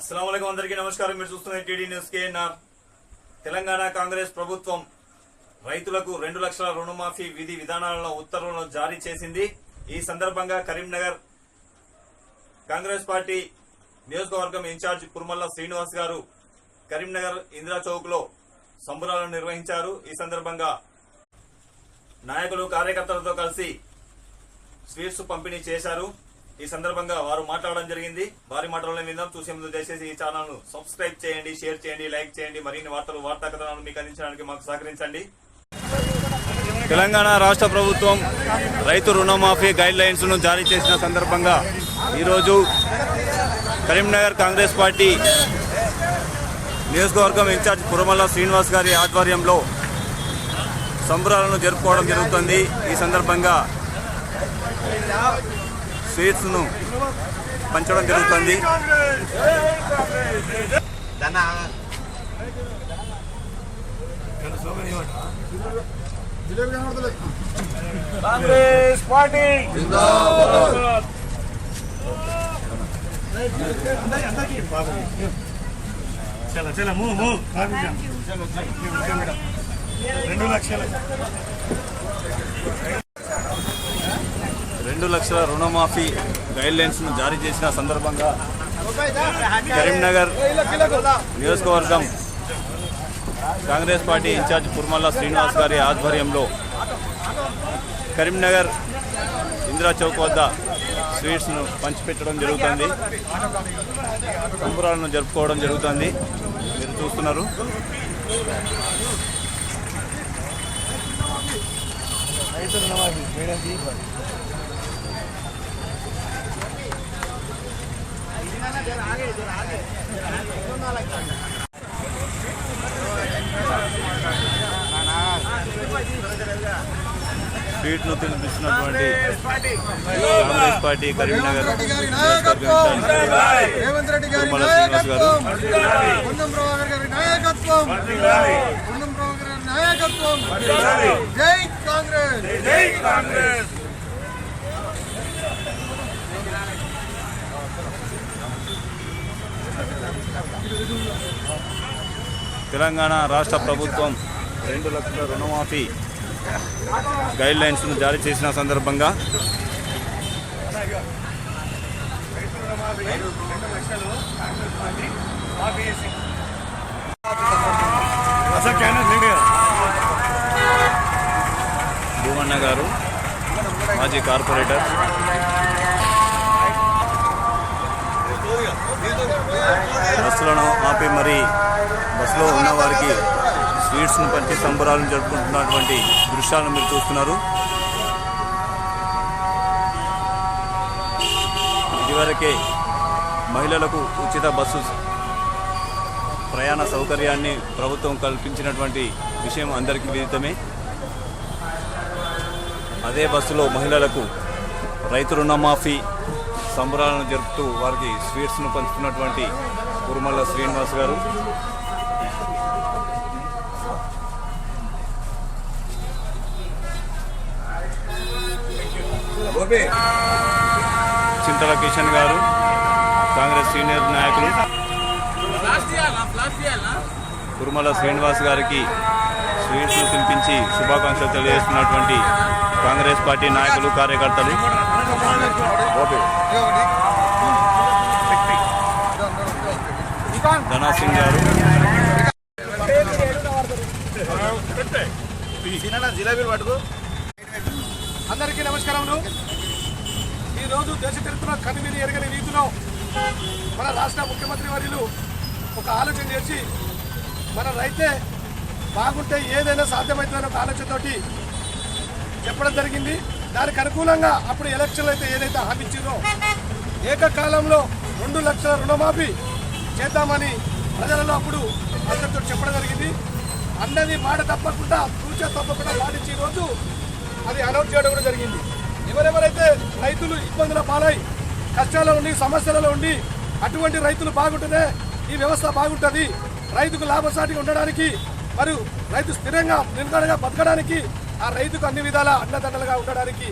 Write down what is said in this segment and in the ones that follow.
అస్సలాముఅలైకుం అందరికీ నమస్కారం। మీరు చూస్తున్న TD news KNR. Telangana Congress ప్రభుత్వం రైతులకు 2 లక్షల రుణమాఫీ విధి విధానాలను ఉత్తర్వులను జారీ చేసింది। ఈ సందర్భంగా కరీంనగర్ కాంగ్రెస్ పార్టీ నియోజకవర్గం ఇన్ఛార్జ్ కుర్మల్ల శ్రీనివాస్ గారు కరీంనగర్ ఇందిరా చౌక్ లో సంబరాలను నిర్వహించారు। ఈ సందర్భంగా నాయకులు కార్యకర్తలతో కలిసి స్వీట్స్ పంపిణీ చేశారు। ఈ సందర్భంగా వారు మాట్లాడడం జరిగింది। వారి మాటలను విందాం। చూసే ముందు దయచేసి ఈ ఛానల్ ను సబ్స్క్రైబ్ చేయండి, షేర్ చేయండి, లైక్ చేయండి। మరిన్ని వార్తా కథనాలను మీకు అందించడానికి మాకు సహకరించండి। తెలంగాణ రాష్ట్ర ప్రభుత్వం రైతు రుణమాఫీ గైడ్ లైన్స్ ను జారీ చేసిన సందర్భంగా ఈరోజు కరీంనగర్ కాంగ్రెస్ పార్టీ నియోజకవర్గం ఇన్ఛార్జ్ కుర్మల్ల శ్రీనివాస్ గారి ఆధ్వర్యంలో సంబరాలను జరుపుకోవడం జరుగుతుంది। ఈ సందర్భంగా స్వీట్స్ ను పంచడం జరుగుతుంది। కాంగ్రెస్ పార్టీ జిందాబాద్। చలో చలో మూవ్ 2 లక్షల రుణమాఫీ గైడ్ లైన్స్ ను జారీ చేసిన సందర్భంగా కరీంనగర్ నియోజకవర్గం కాంగ్రెస్ పార్టీ ఇన్ఛార్జ్ కుర్మల్ల శ్రీనివాస్ గారి ఆధ్వర్యంలో కరీంనగర్ ఇందిరా చౌక్ వద్ద స్వీట్స్ ను పంచిపెట్టడం జరుగుతుంది, సంబరాలను జరుపుకోవడం జరుగుతుంది। మీరు చూస్తున్నారు। స్వీట్ ను తినిపిస్తున్నటువంటి కాంగ్రెస్ పార్టీ కరీంనగర్ రేవంత్ రెడ్డి గారి నాయకత్వం। జై కాంగ్రెస్, జై కాంగ్రెస్। తెలంగాణ రాష్ట్ర ప్రభుత్వం 2 లక్షల రుణమాఫీ గైడ్ లైన్స్ ను జారీ చేసిన సందర్భంగా భూమన్న గారు మాజీ కార్పొరేటర్ బస్సులను ఆపి మరి బస్సులో ఉన్న వారికి స్వీట్స్ ను పంచి సంబరాలను జరుపుకుంటున్నటువంటి దృశ్యాలను మీరు చూస్తున్నారు। ఇదివరకే మహిళలకు ఉచిత బస్సు ప్రయాణ సౌకర్యాన్ని ప్రభుత్వం కల్పించినటువంటి విషయం అందరికీ విదితమే। అదే బస్సులో మహిళలకు రైతు రుణమాఫీ సంబరాలను జరుపుతూ వారికి స్వీట్స్ ను పంచుతున్నటువంటి కుర్మల్ల శ్రీనివాస్ గారు చింతల కిషన్ గారు కాంగ్రెస్ సీనియర్ నాయకులు కుర్మల్ల శ్రీనివాస్ గారికి స్వీట్స్ ను తినిపించి శుభాకాంక్షలు తెలియజేస్తున్నటువంటి కాంగ్రెస్ పార్టీ నాయకులు కార్యకర్తలు ధనా సింగ్ గారు అందరికీ నమస్కారములు। ఈరోజు దేశ చరిత్రలో కనివిని ఎరగని రీతిలో మన రాష్ట్ర ముఖ్యమంత్రి వర్యులు ఒక ఆలోచన చేసి మన రైతే బాగుంటే ఏదైనా సాధ్యమవుతుందన్న ఒక ఆలోచనతోటి చెప్పడం జరిగింది। దానికి అనుకూలంగా అప్పుడు ఎలక్షన్లు అయితే ఏదైతే హామీ ఇచ్చిందో ఏకకాలంలో 2 లక్షల రుణమాఫీ చేద్దామని ప్రజలలో అప్పుడు అందరితో చెప్పడం జరిగింది। అన్నది మాట తప్పకుండా తూచా తప్పకుండా పాటించే రోజు అది అనౌన్స్ చేయడం కూడా జరిగింది। ఎవరెవరైతే రైతులు ఇబ్బందుల పాలై కష్టాలలో ఉండి సమస్యలలో ఉండి అటువంటి రైతులు బాగుంటేనే ఈ వ్యవస్థ బాగుంటుంది, రైతుకు లాభసాటిగా ఉండడానికి మరియు రైతు స్థిరంగా నిలకడగా బతకడానికి ఆ రైతుకు అన్ని విధాల అండదండలుగా ఉండడానికి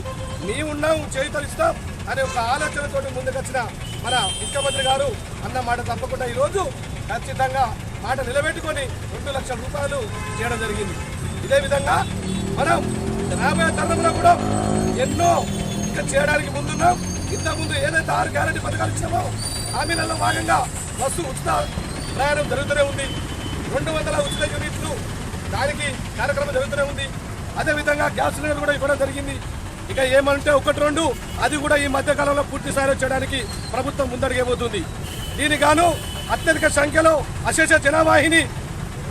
మేమున్నాం, చేయుతలు ఇస్తాం అనే ఒక ఆలోచనతో ముందుకొచ్చిన మన ముఖ్యమంత్రి గారు అన్న మాట తప్పకుండా ఈరోజు ఖచ్చితంగా మాట నిలబెట్టుకొని 2 లక్షల రూపాయలు చేయడం జరిగింది. ఇదే విధంగా మనం రాబోయే తరంలో కూడా ఎన్నో ఇంకా చేయడానికి ముందున్నాం. ఇంతకుముందు ఏదైతే 6 గ్యారెంటీ పథకాలు ఇచ్చామో హామీలలో భాగంగా బస్సు ఉచిత ప్రయాణం జరుగుతూనే ఉంది. 200 ఉచిత యూనిట్లు దానికి కార్యక్రమం జరుగుతూనే ఉంది. అదేవిధంగా గ్యాస్ సిలిండర్ కూడా ఇవ్వడం జరిగింది. ఇక ఏమంటే 1-2 అది కూడా ఈ మధ్య కాలంలో పూర్తి స్థాయిలో చేయడానికి ప్రభుత్వం ముందడిగేబోతుంది. దీనికి గాను అత్యధిక సంఖ్యలో అశేష జనావాహిని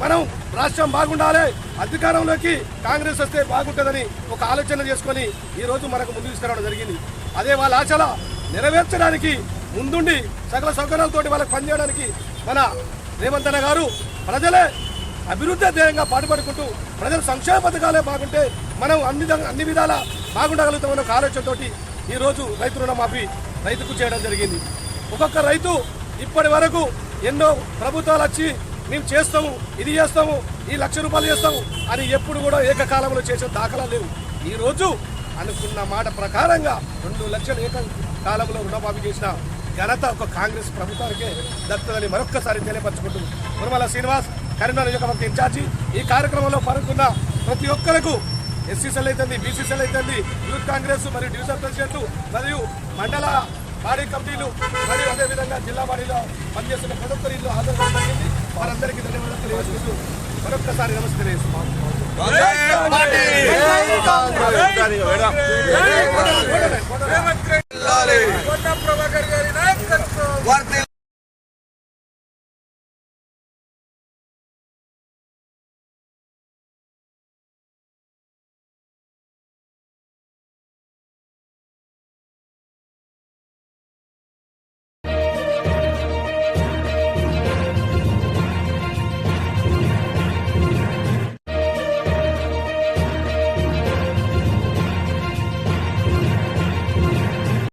మనం రాష్ట్రం బాగుండాలి, అధికారంలోకి కాంగ్రెస్ వస్తే బాగుంటుందని ఒక ఆలోచన చేసుకొని ఈ రోజు మనకు ముందు తీసుకురావడం జరిగింది. అదే వాళ్ళ ఆశల నెరవేర్చడానికి ముందుండి సకల సౌకర్యాలతోటి వాళ్ళకి పనిచేయడానికి మన రేవంత్ అన్న గారు ప్రజలే అభివృద్ధి ధ్యేయంగా పాటుపడుకుంటూ ప్రజల సంక్షేమ పథకాలే బాగుంటే మనం అన్ని విధాల బాగుండగలుగుతామన్న ఒక ఆలోచనతో ఈరోజు రైతు రుణమాఫీ రైతుకు చేయడం జరిగింది. ఒక్కొక్క రైతు ఇప్పటి వరకు ఎన్నో ప్రభుత్వాలు వచ్చి మేము చేస్తాము, ఇది చేస్తాము, ఈ 1 లక్ష రూపాయలు చేస్తాము అని ఎప్పుడు కూడా ఏకకాలంలో చేసే దాఖలాలు లేవు. ఈరోజు అనుకున్న మాట ప్రకారంగా 2 లక్షలు ఏకకాలంలో రుణమాఫీ చేసిన ఘనత ఒక కాంగ్రెస్ ప్రభుత్వానికే దక్కుతుందని మరొక్కసారి తెలియపరచుకుంటూ మురమల శ్రీనివాస్ కరీంనగర్ నియోజకవర్గ ఇన్ఛార్జి ఈ కార్యక్రమంలో పాల్గొన్న ప్రతి ఒక్కరికి ఎస్సీసీలు అయితే బీసీసీలు అయితే యూత్ కాంగ్రెస్ మరియు డివిజన్ ప్రెసిడెంట్లు మరియు మండల బాడీ కమిటీలు మరియు అదేవిధంగా జిల్లా బాడీలో పనిచేస్తున్న ప్రతి ఒక్కరిలో హాజరు జరిగింది. వారందరికీ ధన్యవాదాలు తెలియజేసుకుంటూ మరొక్కసారి నమస్తే ప్రభాకర్ గారి నాయకత్వం